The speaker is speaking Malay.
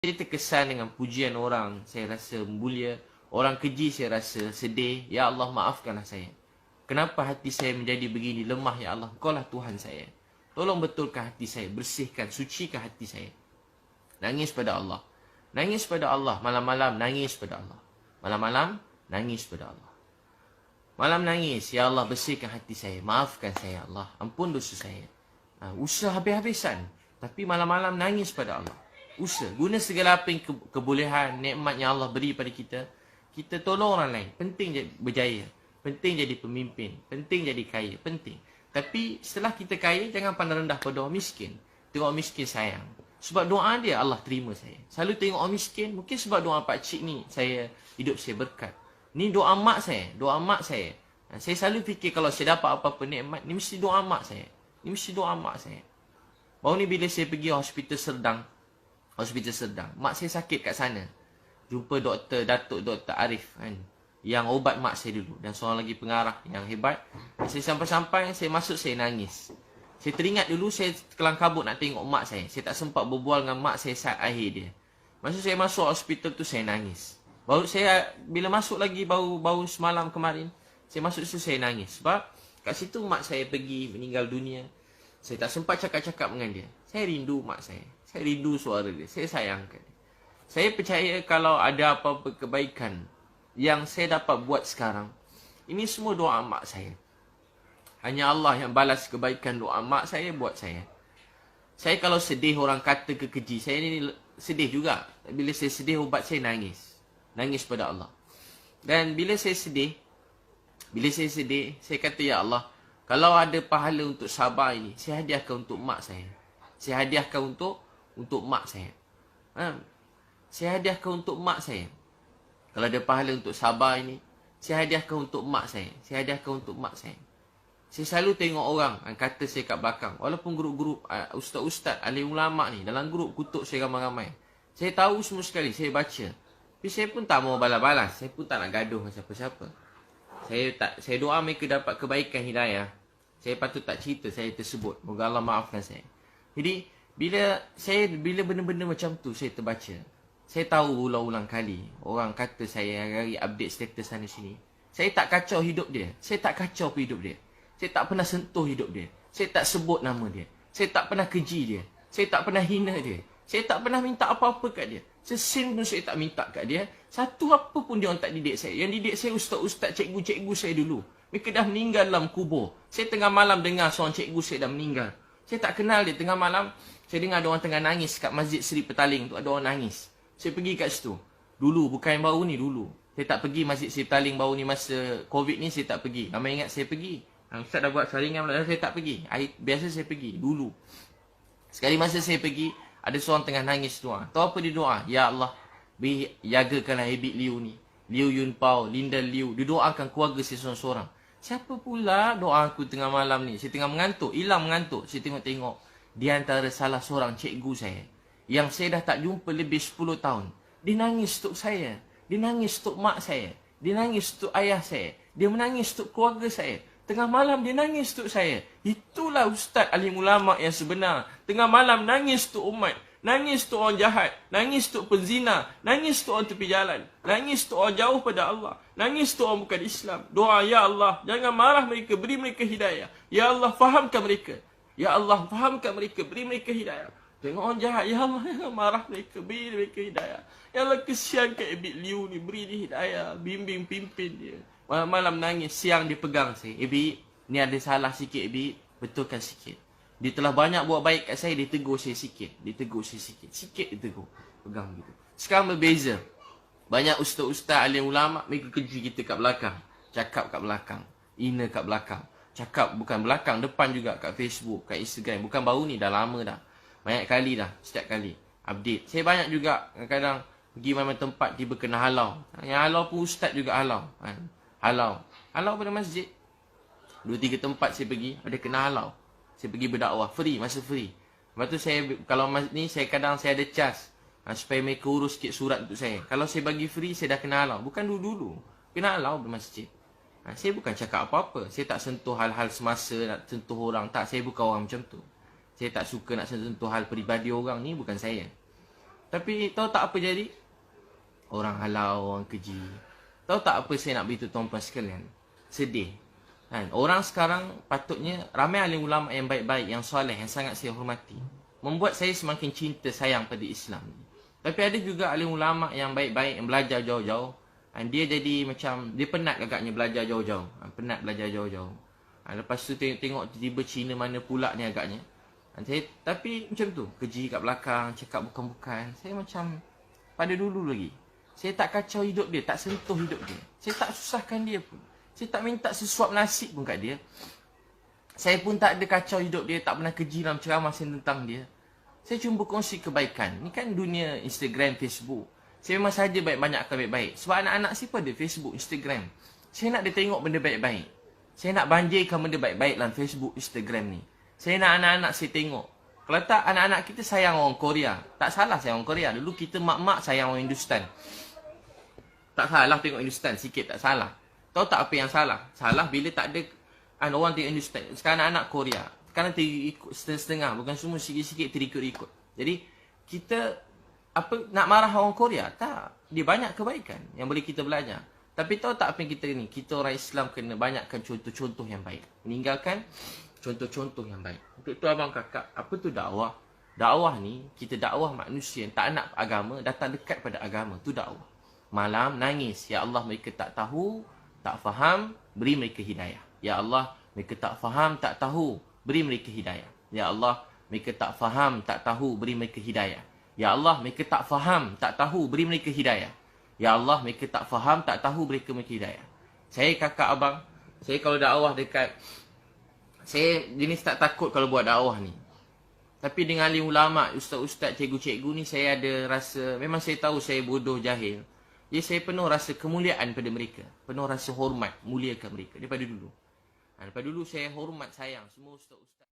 Saya terkesan dengan pujian orang, saya rasa mulia. Orang keji saya rasa sedih. Ya Allah, maafkanlah saya. Kenapa hati saya menjadi begini lemah, ya Allah? Engkaulah Tuhan saya. Tolong betulkan hati saya, bersihkan, sucikan hati saya. Nangis pada Allah. Nangis pada Allah. Malam-malam nangis pada Allah. Malam-malam nangis pada Allah. Malam nangis, ya Allah, bersihkan hati saya. Maafkan saya, Allah. Ampun dosa saya. Usaha habis-habisan. Tapi malam-malam nangis pada Allah. Usaha. Guna segala apa yang kebolehan, nikmat yang Allah beri pada kita. Kita tolong orang lain. Penting jadi berjaya. Penting jadi pemimpin. Penting jadi kaya. Penting. Tapi setelah kita kaya, jangan pandang rendah pada orang miskin. Tengok orang miskin sayang. Sebab doa dia, Allah terima saya. Selalu tengok orang miskin. Mungkin sebab doa pakcik ni, hidup saya berkat. Ni doa mak saya. Doa mak saya. Saya selalu fikir kalau saya dapat apa-apa nikmat, ni mesti doa mak saya. Ni mesti doa mak saya. Baru ni bila saya pergi hospital Serdang. Mak saya sakit kat sana. Jumpa Datuk Dr. Arif kan, yang ubat mak saya dulu. Dan seorang lagi pengarah yang hebat. Saya sampai-sampai, saya masuk, saya nangis. Saya teringat dulu saya kelang kabut nak tengok mak saya. Saya tak sempat berbual dengan mak saya saat akhir dia. Masa saya masuk hospital tu, saya nangis. Baru saya, bila masuk lagi, baru semalam kemarin, saya masuk situ, saya nangis. Sebab kat situ mak saya pergi meninggal dunia. Saya tak sempat cakap-cakap dengan dia. Saya rindu mak saya. Saya rindu suara dia. Saya sayangkan dia. Saya percaya kalau ada apa-apa kebaikan yang saya dapat buat sekarang, ini semua doa mak saya. Hanya Allah yang balas kebaikan doa mak saya buat saya. Saya kalau sedih orang kata kekeji, saya ni sedih juga. Bila saya sedih, ubat saya nangis. Nangis pada Allah. Dan bila saya sedih, saya kata, ya Allah, kalau ada pahala untuk sabar ini, saya hadiahkan untuk mak saya. Saya hadiahkan untuk mak saya. Saya hadiahkan untuk mak saya. Kalau ada pahala untuk sabar ini, saya hadiahkan untuk mak saya. Saya hadiahkan untuk mak saya. Saya selalu tengok orang yang kata saya kat belakang. Walaupun grup-grup ustaz-ustaz, alim ulama ni, dalam grup kutuk saya ramai-ramai. Saya tahu semua sekali, saya baca. Tapi saya pun tak mau balas-balas. Saya pun tak nak gaduh dengan siapa-siapa. Saya doa mereka dapat kebaikan hidayah. Saya patut tak cerita saya tersebut. Moga Allah maafkan saya. Jadi, bila benda-benda macam tu saya terbaca, saya tahu ulang-ulang kali orang kata saya hari update status sana sini. Saya tak kacau hidup dia. Saya tak kacau hidup dia. Saya tak pernah sentuh hidup dia. Saya tak sebut nama dia. Saya tak pernah keji dia. Saya tak pernah hina dia. Saya tak pernah minta apa-apa kat dia. Sesin pun saya tak minta kat dia. Satu apa pun dia orang tak didik saya. Yang didik saya ustaz-ustaz, cikgu-cikgu saya dulu. Mereka dah meninggal dalam kubur. Saya tengah malam dengar seorang cikgu saya dah meninggal. Saya tak kenal dia. Tengah malam, saya dengar ada orang tengah nangis kat Masjid Seri Petaling tu. Ada orang nangis. Saya pergi kat situ. Dulu, bukan yang baru ni, dulu. Saya tak pergi Masjid Seri Petaling baru ni masa Covid ni, saya tak pergi. Lama ingat saya pergi. Ustaz dah buat saringan, saya tak pergi. Biasa saya pergi, dulu. Sekali masa saya pergi, ada seorang tengah nangis doa. Tahu apa dia doa? Ya Allah, jagakanlah Ebit Liu ni. Liu Yun Pao, Linda Liu. Dia doakan keluarga saya seorang-seorang. Siapa pula doa aku tengah malam ni? Saya tengah mengantuk, hilang mengantuk. Saya tengok-tengok. Di antara salah seorang cikgu saya, yang saya dah tak jumpa lebih 10 tahun. Dia nangis untuk saya. Dia nangis untuk mak saya. Dia nangis untuk ayah saya. Dia menangis untuk keluarga saya. Tengah malam dia nangis untuk saya. Itulah ustaz alim ulama yang sebenar. Tengah malam nangis untuk umat. Nangis untuk orang jahat. Nangis untuk penzina. Nangis untuk orang tepi jalan. Nangis untuk orang jauh pada Allah. Nangis untuk orang bukan Islam. Doa, ya Allah, jangan marah mereka. Beri mereka hidayah. Ya Allah, fahamkan mereka. Ya Allah, fahamkan mereka. Beri mereka hidayah. Tengok orang jahat. Ya Allah, jangan marah mereka. Beri mereka hidayah. Ya Allah, kesian ke Ebit Liu ni. Beri dia hidayah. Bimbing, pimpin dia. Malam-malam nangis. Siang dia pegang saya. Ebit, ni ada salah sikit, Ebit. Betulkan sikit. Dia telah banyak buat baik kat saya, dia tegur saya sikit. Sikit dia tegur. Pegang gitu. Sekarang berbeza. Banyak ustaz-ustaz, alim ulama, mereka keji kita kat belakang. Cakap kat belakang. Hina kat belakang. Cakap bukan belakang, depan juga kat Facebook, kat Instagram. Bukan baru ni, dah lama dah. Banyak kali dah, setiap kali. Update. Saya banyak juga, kadang-kadang pergi mana tempat, tiba kena halau. Yang halau pun ustaz juga halau. Halau pada masjid. 2-3 tempat saya pergi, ada kena halau. Saya pergi berdakwah, free, masa free. Lepas tu saya, kalau ni saya kadang saya ada cas. Supaya mereka urus sikit surat untuk saya. Kalau saya bagi free, saya dah kena halau. Bukan dulu-dulu. Kena halau di masjid. Saya bukan cakap apa-apa. Saya tak sentuh hal-hal semasa, nak sentuh orang. Tak, saya bukan orang macam tu. Saya tak suka nak sentuh hal peribadi orang ni, bukan saya. Tapi tahu tak apa jadi? Orang halau, orang keji. Tahu tak apa saya nak beritahu tuan-tuan sekalian? Sedih. Kan? Orang sekarang patutnya, ramai alim ulama yang baik-baik, yang soleh, yang sangat saya hormati. Membuat saya semakin cinta sayang pada Islam. Tapi ada juga alim ulama yang baik-baik, yang belajar jauh-jauh. Dia jadi macam, dia penat agaknya belajar jauh-jauh. Penat belajar jauh-jauh. Lepas tu tengok tiba-tiba Cina mana pula ni agaknya. Tapi macam tu, keji kat belakang, cakap bukan-bukan. Saya macam, pada dulu lagi. Saya tak kacau hidup dia, tak sentuh hidup dia. Saya tak susahkan dia pun. Saya tak minta sesuap nasib pun kat dia. Saya pun tak ada kacau hidup dia, tak pernah keji dalam ceramah saya tentang dia. Saya cuma berkongsi kebaikan. Ni kan dunia Instagram, Facebook. Saya memang saja banyakkan baik-baik. Sebab anak-anak saya pun ada Facebook, Instagram. Saya nak dia tengok benda baik-baik. Saya nak banjirkan benda baik-baik dalam Facebook, Instagram ni. Saya nak anak-anak saya tengok. Kalau tak, anak-anak kita sayang orang Korea. Tak salah sayang orang Korea. Dulu kita mak-mak sayang orang Hindustan. Tak salah tengok Hindustan, sikit tak salah. Tahu tak apa yang salah? Salah bila tak ada orang tengok Hindustan. Sekarang anak Korea. Sekarang terikut setengah-setengah. Bukan semua sikit-sikit terikut-ikut. Jadi, kita nak marah orang Korea? Tak. Dia banyak kebaikan yang boleh kita belajar. Tapi tahu tak apa yang kita ni? Kita orang Islam kena banyakkan contoh-contoh yang baik. Meninggalkan contoh-contoh yang baik. Untuk tu abang kakak, apa tu dakwah? Dakwah ni, kita dakwah manusia yang tak nak agama, datang dekat pada agama. Tu dakwah. Malam nangis, ya Allah mereka tak tahu, tak faham, beri mereka hidayah. Ya Allah, mereka tak faham, tak tahu, beri mereka hidayah. Ya Allah, mereka tak faham, tak tahu, beri mereka hidayah. Ya Allah, mereka tak faham, tak tahu, beri mereka hidayah. Ya Allah, mereka tak faham, tak tahu, beri mereka hidayah. Saya kakak abang, saya kalau dakwah dekat, saya jenis tak takut kalau buat dakwah ni. Tapi dengan alim ulama, ustaz-ustaz, cikgu-cikgu ni, saya ada rasa, memang saya tahu saya bodoh, jahil. Jadi saya penuh rasa kemuliaan pada mereka. Penuh rasa hormat, muliakan mereka daripada dulu. Daripada dulu saya hormat, sayang semua ustaz-ustaz.